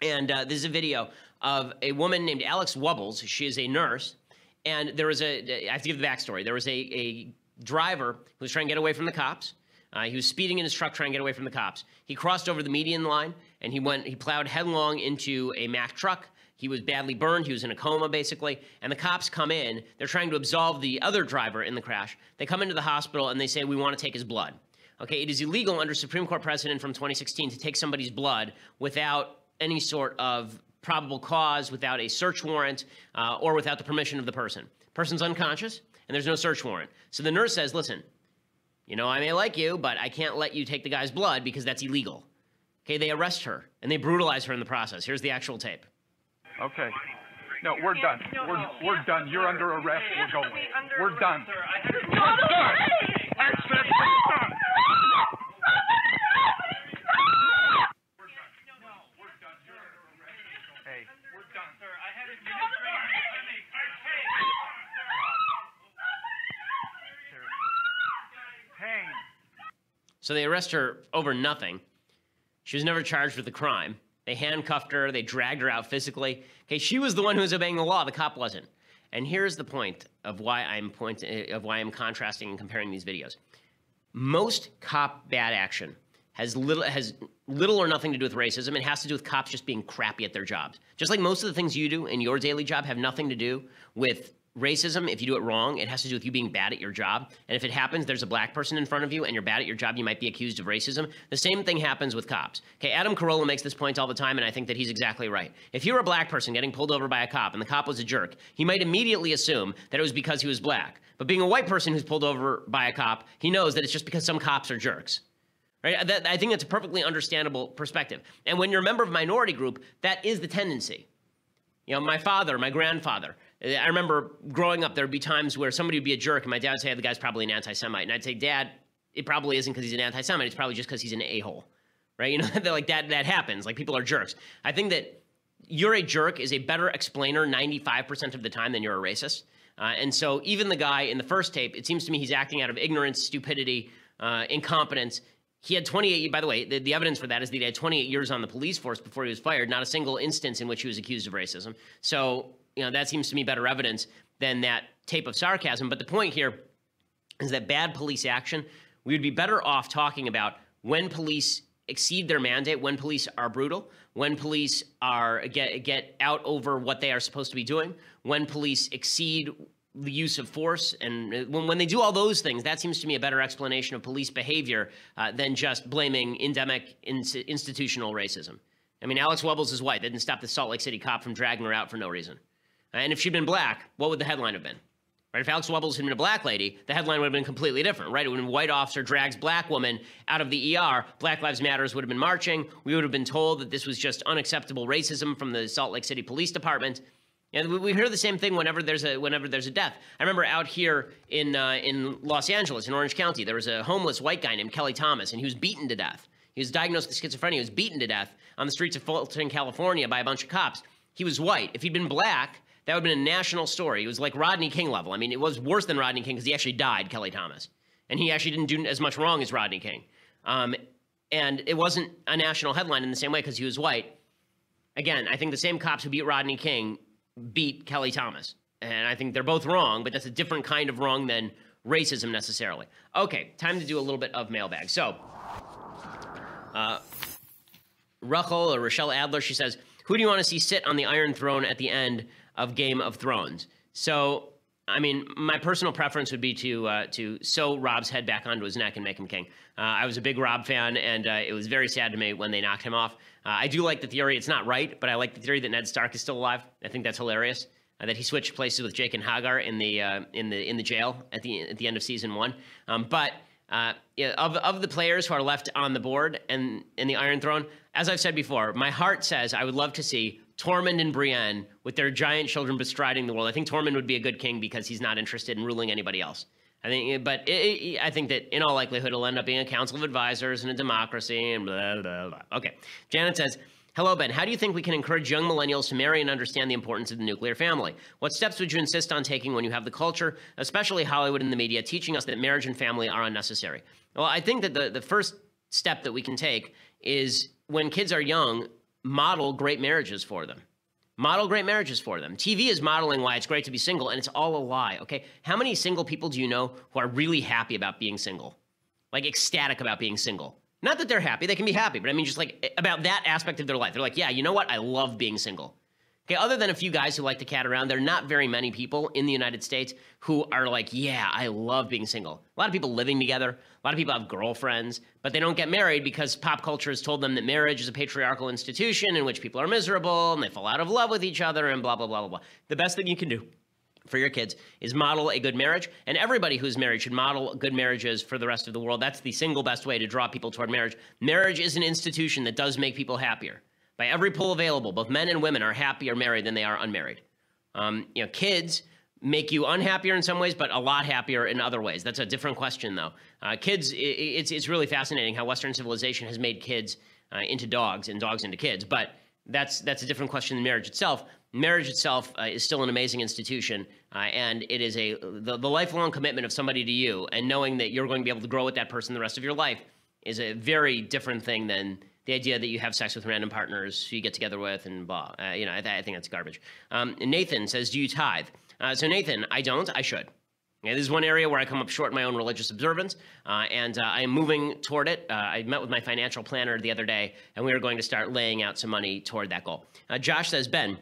And this is a video of a woman named Alex Wubbles. She is a nurse. And there was I have to give the backstory. There was a driver who was trying to get away from the cops. He was speeding in his truck trying to get away from the cops. He crossed over the median line, and he plowed headlong into a Mack truck. He was badly burned. He was in a coma, basically. And the cops come in. They're trying to absolve the other driver in the crash. They come into the hospital, and they say, we want to take his blood. Okay, it is illegal under Supreme Court precedent from 2016 to take somebody's blood without any sort of probable cause, without a search warrant, or without the permission of the person. Person's unconscious, and there's no search warrant. So the nurse says, listen, I may like you, but I can't let you take the guy's blood because that's illegal. Okay, they arrest her, and they brutalize her in the process. Here's the actual tape. Okay. No, we're done. We're done. You're under arrest. We're going. We're done. We're done. I said we're done. Hey, we're done. Sir, I had a pain. So they arrest her over nothing. She was never charged with a crime. They handcuffed her. They dragged her out physically. Okay, she was the one who was obeying the law. The cop wasn't. And here's the point of why I'm contrasting and comparing these videos. Most cop bad action has little or nothing to do with racism. It has to do with cops just being crappy at their jobs. Just like most of the things you do in your daily job have nothing to do with racism. If you do it wrong, it has to do with you being bad at your job. And if it happens, there's a black person in front of you and you're bad at your job, you might be accused of racism. The same thing happens with cops. Okay, Adam Carolla makes this point all the time, and I think that he's exactly right. If you're a black person getting pulled over by a cop and the cop was a jerk, he might immediately assume that it was because he was black. But being a white person who's pulled over by a cop, he knows that it's just because some cops are jerks. Right? I think that's a perfectly understandable perspective. And when you're a member of a minority group, that is the tendency. My father, my grandfather, I remember growing up, there would be times where somebody would be a jerk, and my dad would say, the guy's probably an anti-Semite. And I'd say, Dad, it probably isn't because he's an anti-Semite. It's probably just because he's an a-hole. Right? Like that happens. Like, people are jerks. I think that you're a jerk is a better explainer 95% of the time than you're a racist. And so even the guy in the first tape, it seems to me he's acting out of ignorance, stupidity, incompetence. He had 28, by the way, the evidence for that is that he had 28 years on the police force before he was fired, not a single instance in which he was accused of racism. So, that seems to me better evidence than that tape of sarcasm. But the point here is that bad police action, we would be better off talking about when police exceed their mandate, when police are brutal, when police are get out over what they are supposed to be doing, when police exceed the use of force, and when they do all those things, that seems to me a better explanation of police behavior than just blaming endemic institutional racism. I mean, Alex Webbles is white. They didn't stop the Salt Lake City cop from dragging her out for no reason. And if she'd been black, what would the headline have been? Right? If Alex Webbles had been a black lady, the headline would have been completely different, right? It would have been white officer drags black woman out of the ER. Black Lives Matters would have been marching. We would have been told that this was just unacceptable racism from the Salt Lake City Police Department. And we hear the same thing whenever there's a death. I remember out here in Los Angeles, in Orange County, there was a homeless white guy named Kelly Thomas, and he was beaten to death. He was diagnosed with schizophrenia. He was beaten to death on the streets of Fulton, California by a bunch of cops. He was white. If he'd been black, that would have been a national story. It was like Rodney King level. I mean, it was worse than Rodney King because he actually died, Kelly Thomas. And he actually didn't do as much wrong as Rodney King. And it wasn't a national headline in the same way because he was white. Again, I think the same cops who beat Rodney King beat Kelly Thomas. And I think they're both wrong, but that's a different kind of wrong than racism necessarily. Okay, time to do a little bit of mailbag. So, Rochelle Adler, she says, who do you want to see sit on the Iron Throne at the end of Game of Thrones? So, I mean, my personal preference would be to sew Rob's head back onto his neck and make him king. I was a big Rob fan, and it was very sad to me when they knocked him off. I do like the theory. It's not right, but I like the theory that Ned Stark is still alive. I think that's hilarious. That he switched places with Jake and Hagar in the jail at the end of season 1. Of the players who are left on the board and in the Iron Throne, as I've said before, my heart says I would love to see Tormund and Brienne with their giant children bestriding the world. I think Tormund would be a good king because he's not interested in ruling anybody else. I think that in all likelihood it'll end up being a council of advisors and a democracy and blah, blah, blah. Okay. Janet says, hello, Ben. How do you think we can encourage young millennials to marry and understand the importance of the nuclear family? What steps would you insist on taking when you have the culture, especially Hollywood and the media, teaching us that marriage and family are unnecessary? Well, I think that the first step that we can take is when kids are young, model great marriages for them. Model great marriages for them. TV is modeling why it's great to be single, and it's all a lie, okay? How many single people do you know who are really happy about being single? Like ecstatic about being single? Not that they're happy, they can be happy, but I mean just like about that aspect of their life. They're like, yeah, you know what? I love being single. Okay, other than a few guys who like to cat around, there are not very many people in the United States who are like, yeah, I love being single. A lot of people living together, a lot of people have girlfriends, but they don't get married because pop culture has told them that marriage is a patriarchal institution in which people are miserable and they fall out of love with each other and blah, blah, blah, blah, blah. The best thing you can do for your kids is model a good marriage, and everybody who's married should model good marriages for the rest of the world. That's the single best way to draw people toward marriage. Marriage is an institution that does make people happier. By every poll available, both men and women are happier married than they are unmarried. Kids make you unhappier in some ways, but a lot happier in other ways. That's a different question, though. Kids, it's really fascinating how Western civilization has made kids into dogs and dogs into kids, but that's a different question than marriage itself. Marriage itself is still an amazing institution, and it is the lifelong commitment of somebody to you, and knowing that you're going to be able to grow with that person the rest of your life is a very different thing than the idea that you have sex with random partners who you get together with and blah. I think that's garbage. Nathan says, do you tithe? So Nathan, I don't. I should. This is one area where I come up short in my own religious observance, and I am moving toward it. I met with my financial planner the other day, and we are going to start laying out some money toward that goal. Josh says, Ben,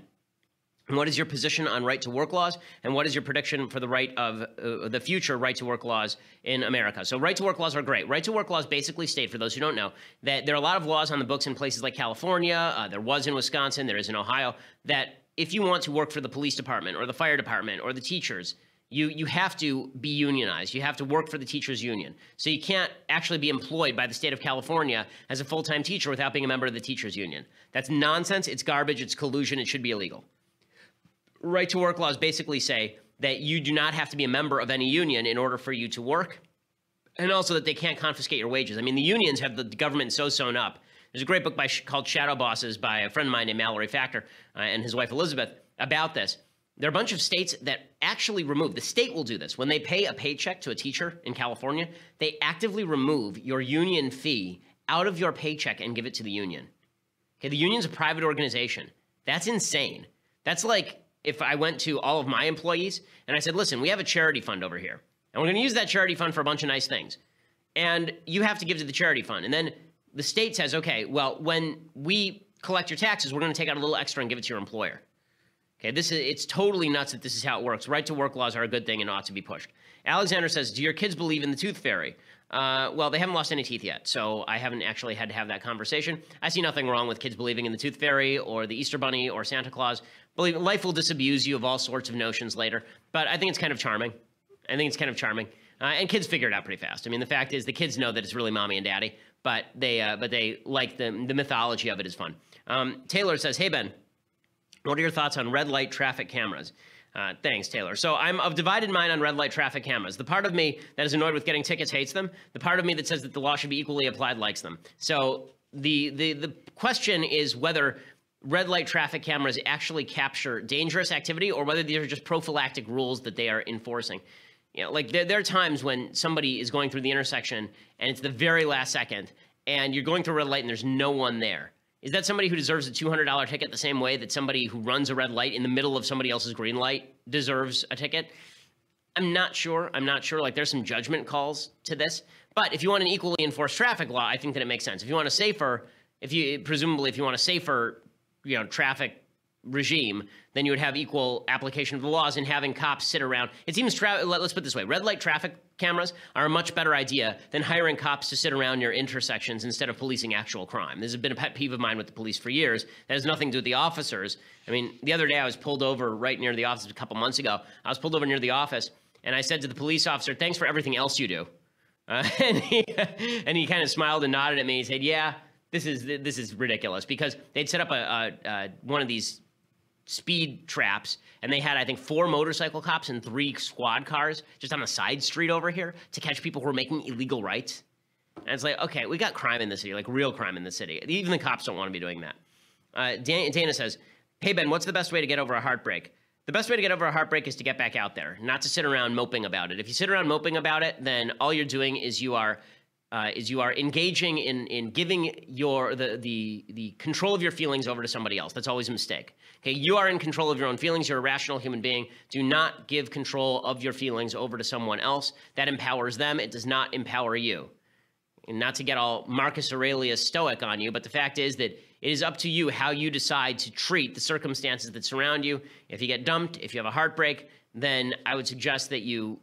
what is your position on right-to-work laws, and what is your prediction for the the future right-to-work laws in America? So right-to-work laws are great. Right-to-work laws basically state, for those who don't know, that there are a lot of laws on the books in places like California, there was in Wisconsin, there is in Ohio, that if you want to work for the police department or the fire department or the teachers, you have to be unionized. You have to work for the teachers union. So you can't actually be employed by the state of California as a full-time teacher without being a member of the teachers union. That's nonsense. It's garbage. It's collusion. It should be illegal. Right-to-work laws basically say that you do not have to be a member of any union in order for you to work, and also that they can't confiscate your wages. I mean, the unions have the government so sewn up. There's a great book called Shadow Bosses by a friend of mine named Mallory Factor and his wife Elizabeth about this, there are a bunch of states that actually remove, the state will do this. When they pay a paycheck to a teacher in California, they actively remove your union fee out of your paycheck and give it to the union. Okay, the union's a private organization. That's insane. That's like if I went to all of my employees and I said, listen, we have a charity fund over here, and we're going to use that charity fund for a bunch of nice things. And you have to give to the charity fund. And then the state says, okay, well, when we collect your taxes, we're going to take out a little extra and give it to your employer. Okay, it's totally nuts that this is how it works. Right to work laws are a good thing and ought to be pushed. Alexander says, do your kids believe in the tooth fairy? Well, they haven't lost any teeth yet, so I haven't actually had to have that conversation. I see nothing wrong with kids believing in the tooth fairy or the Easter bunny or Santa Claus. Believe life will disabuse you of all sorts of notions later, but I think it's kind of charming. And kids figure it out pretty fast. I mean, the fact is the kids know that it's really mommy and daddy, but they like the mythology of it is fun. Taylor says, hey, Ben, what are your thoughts on red light traffic cameras? Thanks, Taylor. So I'm of divided mind on red light traffic cameras. The part of me that is annoyed with getting tickets hates them. The part of me that says that the law should be equally applied likes them. So the question is whether red light traffic cameras actually capture dangerous activity or whether these are just prophylactic rules that they are enforcing. You know, like there are times when somebody is going through the intersection and it's the very last second and you're going through a red light and there's no one there. Is that somebody who deserves a $200 ticket the same way that somebody who runs a red light in the middle of somebody else's green light deserves a ticket? I'm not sure. Like, there's some judgment calls to this. But if you want an equally enforced traffic law, I think that it makes sense. If you want a safer, traffic regime, then you would have equal application of the laws and having cops sit around. It seems, let's put it this way, red light traffic cameras are a much better idea than hiring cops to sit around your intersections instead of policing actual crime. This has been a pet peeve of mine with the police for years. That has nothing to do with the officers. I mean, the other day I was pulled over right near the office a couple months ago. I was pulled over near the office and I said to the police officer, thanks for everything else you do. And he kind of smiled and nodded at me. He said, yeah, this is ridiculous, because they'd set up one of these speed traps, and they had, I think, 4 motorcycle cops and 3 squad cars just on a side street over here to catch people who were making illegal rights. And it's like, okay, we got crime in the city, like real crime in the city. Even the cops don't want to be doing that. Dana says, hey, Ben, what's the best way to get over a heartbreak? The best way to get over a heartbreak is to get back out there, not to sit around moping about it. If you sit around moping about it, then all you're doing is you are engaging in giving the control of your feelings over to somebody else. That's always a mistake. Okay, you are in control of your own feelings. You're a rational human being. Do not give control of your feelings over to someone else. That empowers them. It does not empower you. And not to get all Marcus Aurelius stoic on you, but the fact is that it is up to you how you decide to treat the circumstances that surround you. If you get dumped, if you have a heartbreak, then I would suggest that you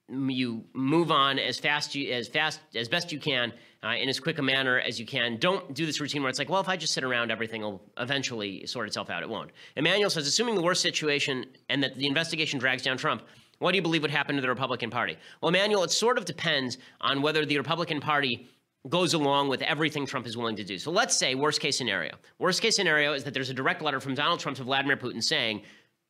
move on as best you can in as quick a manner as you can. Don't do this routine where it's like, well, if I just sit around, everything will eventually sort itself out. It won't. Emmanuel says, assuming the worst situation and that the investigation drags down Trump, what do you believe would happen to the Republican Party? Well, Emmanuel, it sort of depends on whether the Republican Party goes along with everything Trump is willing to do. So let's say worst case scenario. Worst case scenario is that there's a direct letter from Donald Trump to Vladimir Putin saying,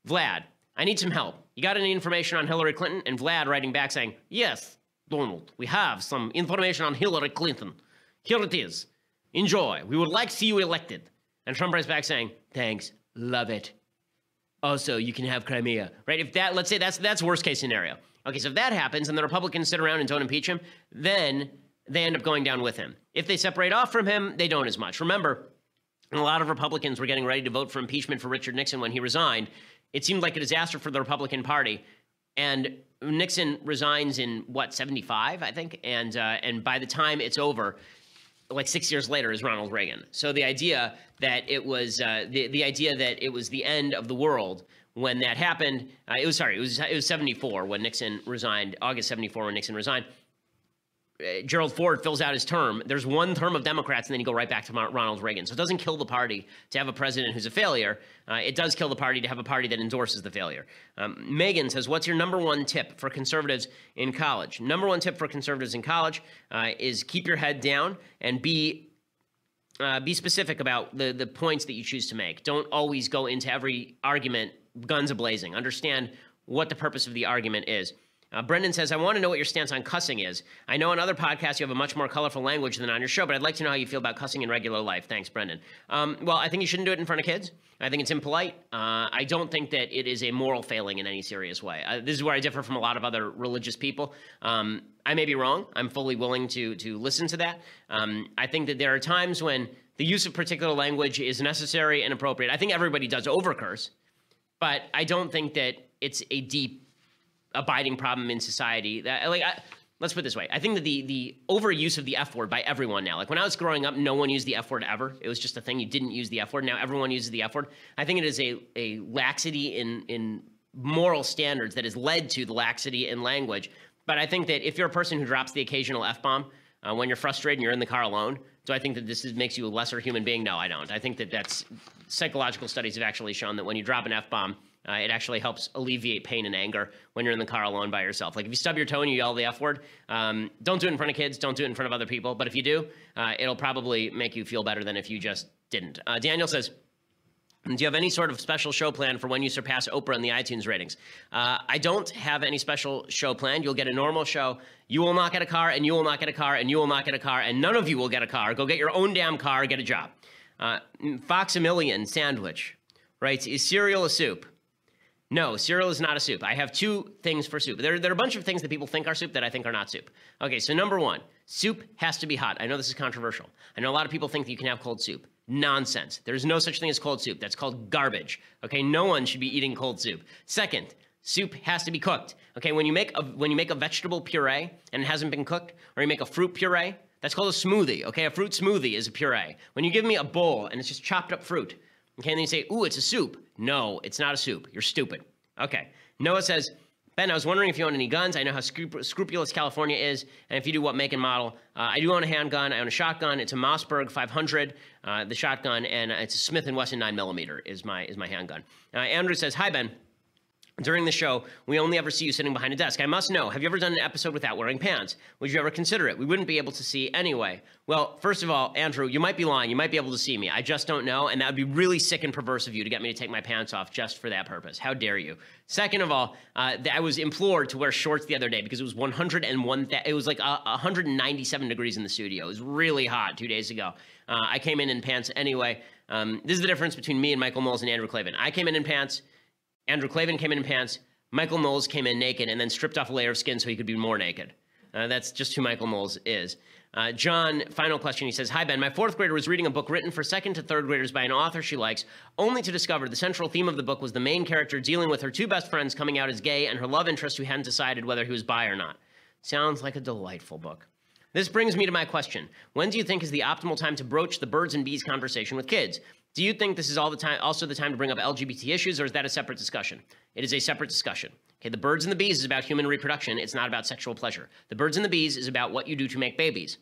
Vlad, I need some help. You got any information on Hillary Clinton? And Vlad writing back saying, yes, Donald, we have some information on Hillary Clinton. Here it is. Enjoy. We would like to see you elected. And Trump writes back saying, thanks, love it. Also, you can have Crimea, right? If that, let's say that's worst case scenario. Okay, so if that happens and the Republicans sit around and don't impeach him, then they end up going down with him. If they separate off from him, they don't as much. Remember, a lot of Republicans were getting ready to vote for impeachment for Richard Nixon when he resigned. It seemed like a disaster for the Republican Party. And Nixon resigns in, 75, I think? And by the time it's over, like 6 years later, is Ronald Reagan. So the idea that it was the idea that it was the end of the world when that happened, it was 74 when Nixon resigned, August 74 when Nixon resigned. Gerald Ford fills out his term. There's one term of Democrats, and then you go right back to Ronald Reagan. So it doesn't kill the party to have a president who's a failure. It does kill the party to have a party that endorses the failure. Megan says, what's your number one tip for conservatives in college? Number one tip for conservatives in college is keep your head down and be specific about the points that you choose to make. Don't always go into every argument guns a-blazing. Understand what the purpose of the argument is. Brendan says, I want to know what your stance on cussing is. I know on other podcasts you have a much more colorful language than on your show, but I'd like to know how you feel about cussing in regular life. Thanks, Brendan. Well, I think you shouldn't do it in front of kids. I think it's impolite. I don't think that it is a moral failing in any serious way. This is where I differ from a lot of other religious people. I may be wrong. I'm fully willing to listen to that. I think that there are times when the use of particular language is necessary and appropriate. I think everybody does overcurse, but I don't think that it's a deep abiding problem in society. Let's put it this way. I think that the overuse of the F word by everyone now, like when I was growing up, no one used the F word ever. It was just a thing. You didn't use the F word. Now everyone uses the F word. I think it is a laxity in moral standards that has led to the laxity in language. But I think that if you're a person who drops the occasional F-bomb when you're frustrated and you're in the car alone, do I think that this makes you a lesser human being? No, I don't. I think that that's psychological studies have actually shown that when you drop an F-bomb, it actually helps alleviate pain and anger when you're in the car alone by yourself. Like if you stub your toe and you yell the F word, don't do it in front of kids, don't do it in front of other people. But if you do, it'll probably make you feel better than if you just didn't. Daniel says, do you have any sort of special show plan for when you surpass Oprah in the iTunes ratings? I don't have any special show planned. You'll get a normal show. You will not get a car, and you will not get a car, and you will not get a car, and none of you will get a car. Go get your own damn car, get a job. Foxamillion Sandwich writes, is cereal a soup? No, cereal is not a soup. I have two things for soup. There are a bunch of things that people think are soup that I think are not soup. Okay, so number one, soup has to be hot. I know this is controversial. I know a lot of people think that you can have cold soup. Nonsense. There's no such thing as cold soup. That's called garbage. Okay, no one should be eating cold soup. Second, soup has to be cooked. Okay, when you make a vegetable puree and it hasn't been cooked, or you make a fruit puree, that's called a smoothie. Okay, a fruit smoothie is a puree. When you give me a bowl and it's just chopped up fruit, okay, and then you say, ooh, it's a soup. No, it's not a soup. You're stupid. Okay. Noah says, Ben, I was wondering if you own any guns. I know how scrupulous California is, and if you do, what make and model. I do own a handgun. I own a shotgun. It's a Mossberg 500, the shotgun, and it's a Smith & Wesson 9mm is my handgun. Andrew says, hi, Ben. During the show, we only ever see you sitting behind a desk. I must know, have you ever done an episode without wearing pants? Would you ever consider it? We wouldn't be able to see anyway. Well, first of all, Andrew, you might be lying. You might be able to see me. I just don't know, and that would be really sick and perverse of you to get me to take my pants off just for that purpose. How dare you? Second of all, I was implored to wear shorts the other day because it was 101. It was like 197 degrees in the studio. It was really hot 2 days ago. I came in pants anyway. This is the difference between me and Michael Knowles and Andrew Klavan. I came in pants. Andrew Klavan came in pants. Michael Knowles came in naked and then stripped off a layer of skin so he could be more naked. That's just who Michael Knowles is. John, final question. He says, hi, Ben. My fourth grader was reading a book written for second to third graders by an author she likes, only to discover the central theme of the book was the main character dealing with her two best friends coming out as gay and her love interest who hadn't decided whether he was bi or not. Sounds like a delightful book. This brings me to my question. When do you think is the optimal time to broach the birds and bees conversation with kids? Do you think this is also the time to bring up LGBT issues, or is that a separate discussion? It is a separate discussion. Okay, the birds and the bees is about human reproduction. It's not about sexual pleasure. The birds and the bees is about what you do to make babies.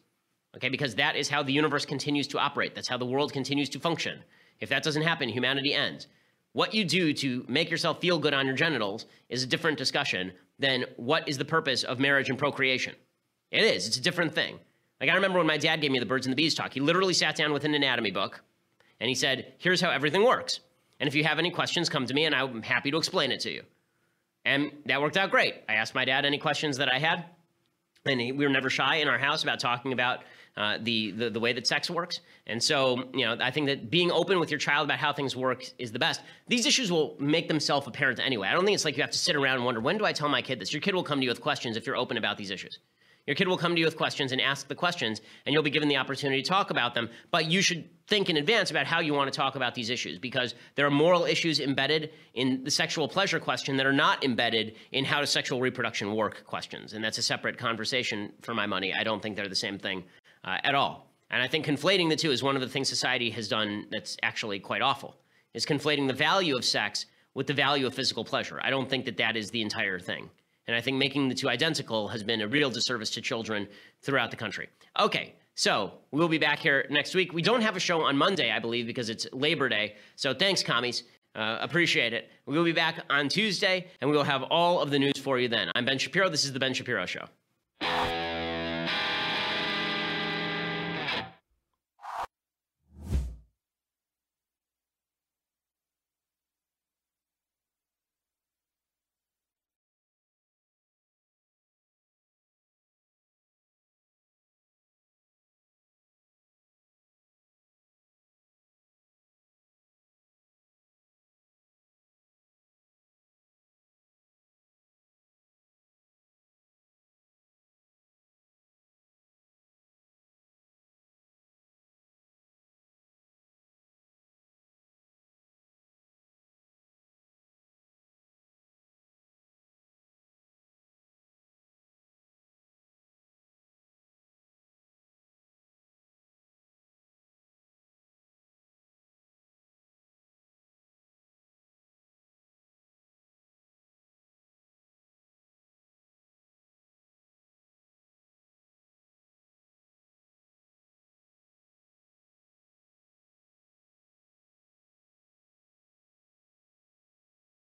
Okay, because that is how the universe continues to operate. That's how the world continues to function. If that doesn't happen, humanity ends. What you do to make yourself feel good on your genitals is a different discussion than what is the purpose of marriage and procreation. It is. It's a different thing. Like, I remember when my dad gave me the birds and the bees talk. He literally sat down with an anatomy book, and he said, here's how everything works. And if you have any questions, come to me, and I'm happy to explain it to you. And that worked out great. I asked my dad any questions that I had, and we were never shy in our house about talking about the way that sex works. And so, you know, I think that being open with your child about how things work is the best. These issues will make themselves apparent anyway. I don't think it's like you have to sit around and wonder, when do I tell my kid this? Your kid will come to you with questions if you're open about these issues. Your kid will come to you with questions and ask the questions, and you'll be given the opportunity to talk about them. But you should think in advance about how you want to talk about these issues, because there are moral issues embedded in the sexual pleasure question that are not embedded in how does sexual reproduction work questions. And that's a separate conversation for my money. I don't think they're the same thing at all. And I think conflating the two is one of the things society has done that's actually quite awful, is conflating the value of sex with the value of physical pleasure. I don't think that that is the entire thing. And I think making the two identical has been a real disservice to children throughout the country. Okay, so we'll be back here next week. We don't have a show on Monday, I believe, because it's Labor Day. So thanks, commies. Appreciate it. We'll be back on Tuesday, and we will have all of the news for you then. I'm Ben Shapiro. This is The Ben Shapiro Show.